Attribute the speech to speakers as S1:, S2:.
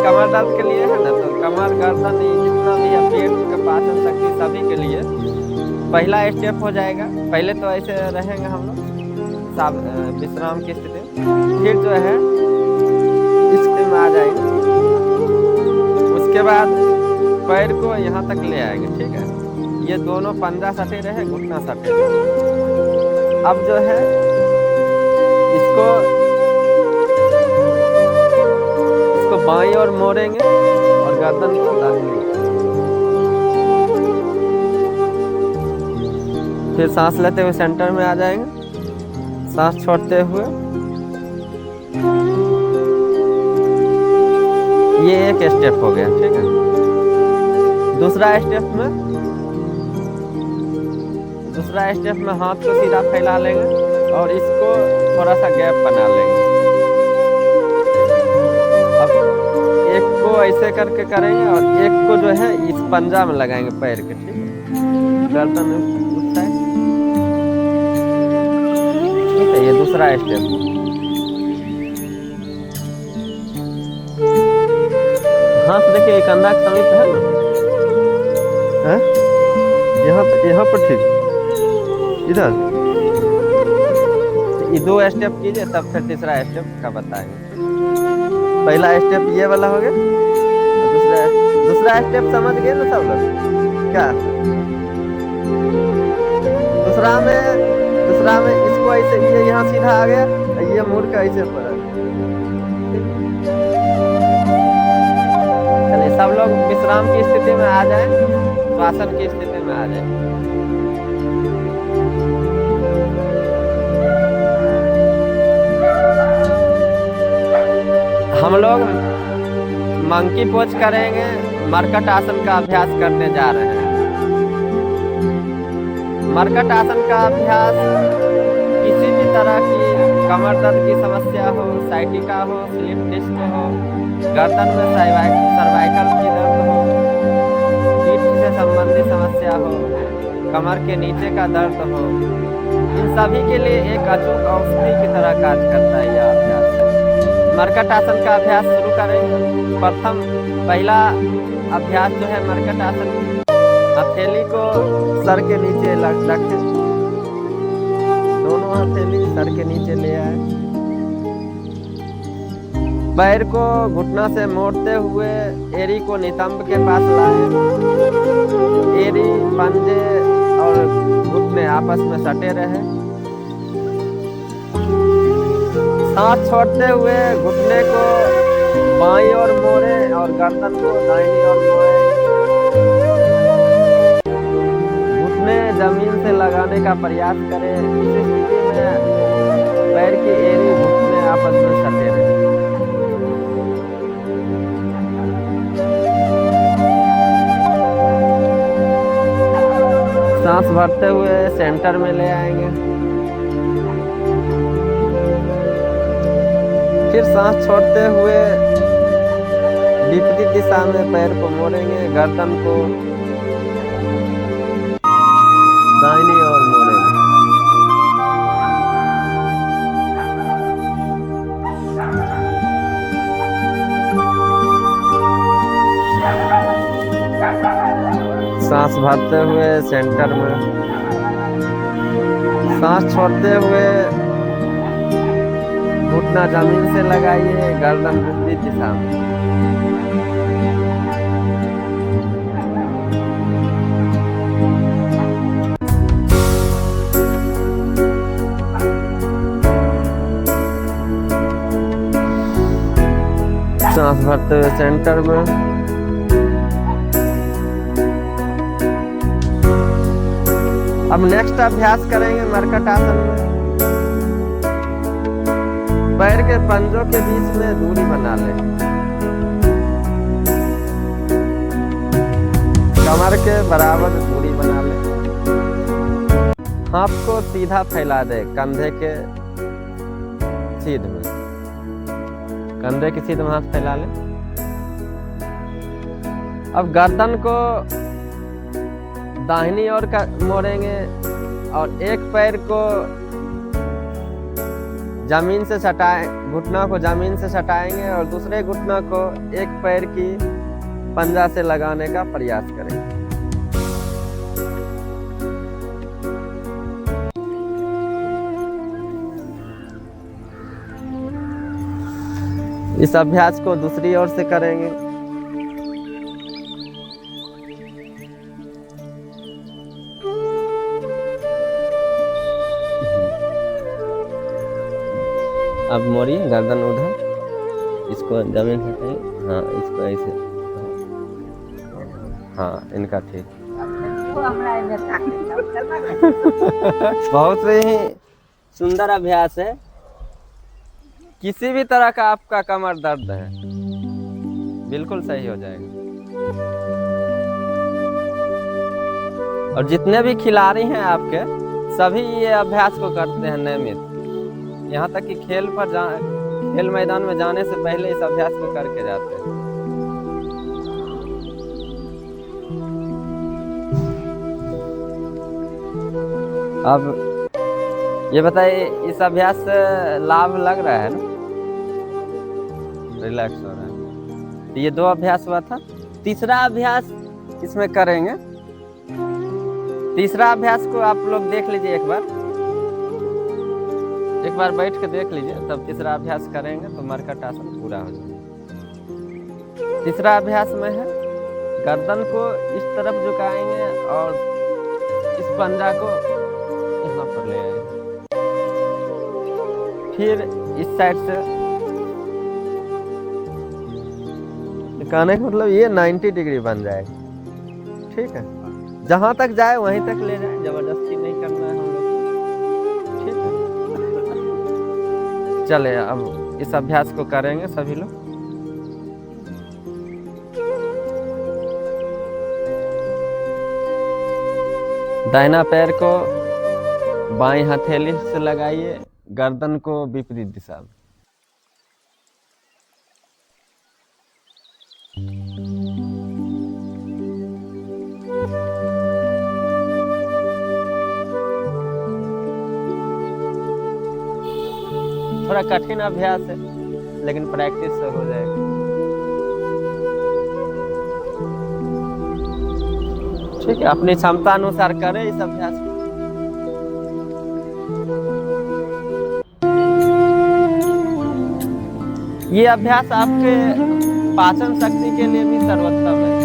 S1: कमर दर्द के लिए है ना, तो कमर गर्दन जितना भी है, पेट का पाचन शक्ति सभी के लिए पहला स्टेप हो जाएगा। पहले तो ऐसे रहेंगे हम लोग विश्राम की स्थिति में, फिर जो है इस स्थिति में आ जाएंगे। उसके बाद पैर को यहाँ तक ले आएंगे, ठीक है। ये दोनों पंजा सटे रहे, घुटना सटे रहे। अब जो है इसको बाईं ओर मोड़ेंगे और गर्दन को दाहिनी। फिर सांस लेते हुए सेंटर में आ जाएंगे, सांस छोड़ते हुए। ये एक स्टेप हो गया, ठीक है। दूसरा स्टेप में हाथ को सीधा फैला लेंगे और इसको थोड़ा सा गैप बना लेंगे। अब एक को ऐसे करके करेंगे और एक को जो है इस पंजा में लगाएंगे पैर के, ठीक है। गर्दन उस साइड, ठीक है। ये दूसरा स्टेप। हाँ तो देखिए कंधा के समीप है ना, है यहाँ पर ठीक, इधर। ये दो स्टेप कीजिए, तब फिर तीसरा स्टेप का बताएंगे। पहला स्टेप ये वाला हो गया, दूसरा स्टेप समझ गए ना सब लोग क्या। दूसरा में इसको ऐसे, ये यहाँ सीधा आ गया, ये मुड़ के ऐसे पड़ा। चलिए सब लोग विश्राम की स्थिति में आ जाएं, श्वासन की स्थिति में आ जाएं। हम लोग मंकी पोज करेंगे, मरकट आसन का अभ्यास करने जा रहे हैं। मरकट आसन का अभ्यास किसी भी तरह की कमर दर्द की समस्या हो, साइटिका हो, स्लिप डिस्क हो, गर्दन में सर्वाइकल की दर्द हो, पीठ से संबंधित समस्या हो, कमर के नीचे का दर्द हो, इन सभी के लिए एक अचूक औषधि की तरह कार्य करता है यह अभ्यास। मरकट आसन का अभ्यास शुरू करेंगे। पहला अभ्यास जो है मरकट आसन, हथेली को सर के नीचे रखें, दोनों हथेली सर के नीचे ले आए। पैर को घुटना से मोड़ते हुए एड़ी को नितंब के पास लाए। एड़ी, पंजे और घुटने आपस में सटे रहे। सांस छोड़ते हुए घुटने को बाईं ओर मोड़े और गर्दन को दाहिनी ओर मोड़े। घुटने जमीन से लगाने का प्रयास करें। इस स्थिति में पैर की एड़ी, घुटने आपस में सटे रहे। सांस भरते हुए सेंटर में ले आएंगे। फिर सांस छोड़ते हुए विपरीत दिशा में पैर को मोड़ेंगे, गर्दन को दाहिनी ओर मोड़ेंगे। सांस भरते हुए सेंटर में, सांस छोड़ते हुए घुटना जमीन से लगाइए, गर्दन विपरीत दिशा में। सांस भरते हुए सेंटर में। अब नेक्स्ट अभ्यास करेंगे मरकट आसन में। पैर के पंजों के बीच में दूरी बना लें। कमर के बराबर दूरी बना लें। हाथ को सीधा फैला दे, कंधे के सीध में, कंधे की सीध में हाथ फैला लें। अब गर्दन को दाहिनी ओर मोड़ेंगे और एक पैर को जमीन से सटाए, घुटना को जमीन से सटाएंगे और दूसरे घुटना को एक पैर की पंजा से लगाने का प्रयास करेंगे। इस अभ्यास को दूसरी ओर से करेंगे। अब मोड़िए गर्दन उधर, इसको जमीन से, हाँ इसको ऐसे, हाँ इनका ठीक। बहुत ही सुंदर अभ्यास है। किसी भी तरह का आपका कमर दर्द है बिल्कुल सही हो जाएगा। और जितने भी खिलाड़ी हैं आपके, सभी ये अभ्यास को करते हैं नियमित। यहाँ तक कि खेल मैदान में जाने से पहले इस अभ्यास को करके जाते हैं। अब ये बताइए, इस अभ्यास से लाभ लग रहा है ना? रिलैक्स हो रहा है। तो ये 2 अभ्यास हुआ था। तीसरा अभ्यास इसमें करेंगे। तीसरा अभ्यास को आप लोग देख लीजिए, एक बार बैठ के देख लीजिए, तब तीसरा अभ्यास करेंगे तो मरकट आसन पूरा हो जाएगा। तीसरा अभ्यास में है गर्दन को इस तरफ झुकाएंगे और इस पंजा को यहाँ पर ले आएंगे। फिर इस साइड से, कहने का मतलब ये 90 डिग्री बन जाएगा। ठीक है, जहां तक जाए वहीं तक ले जाए, जबरदस्ती नहीं करना है हम लोग। ठीक है, चले अब इस अभ्यास को करेंगे सभी लोग। दाहिना पैर को बाएं हथेली से लगाइए, गर्दन को विपरीत दिशा में। थोड़ा कठिन अभ्यास है, लेकिन प्रैक्टिस से हो जाएगा। ठीक है, अपनी क्षमता अनुसार करें इस अभ्यास को। ये अभ्यास आपके पाचन शक्ति के लिए भी सर्वोत्तम है।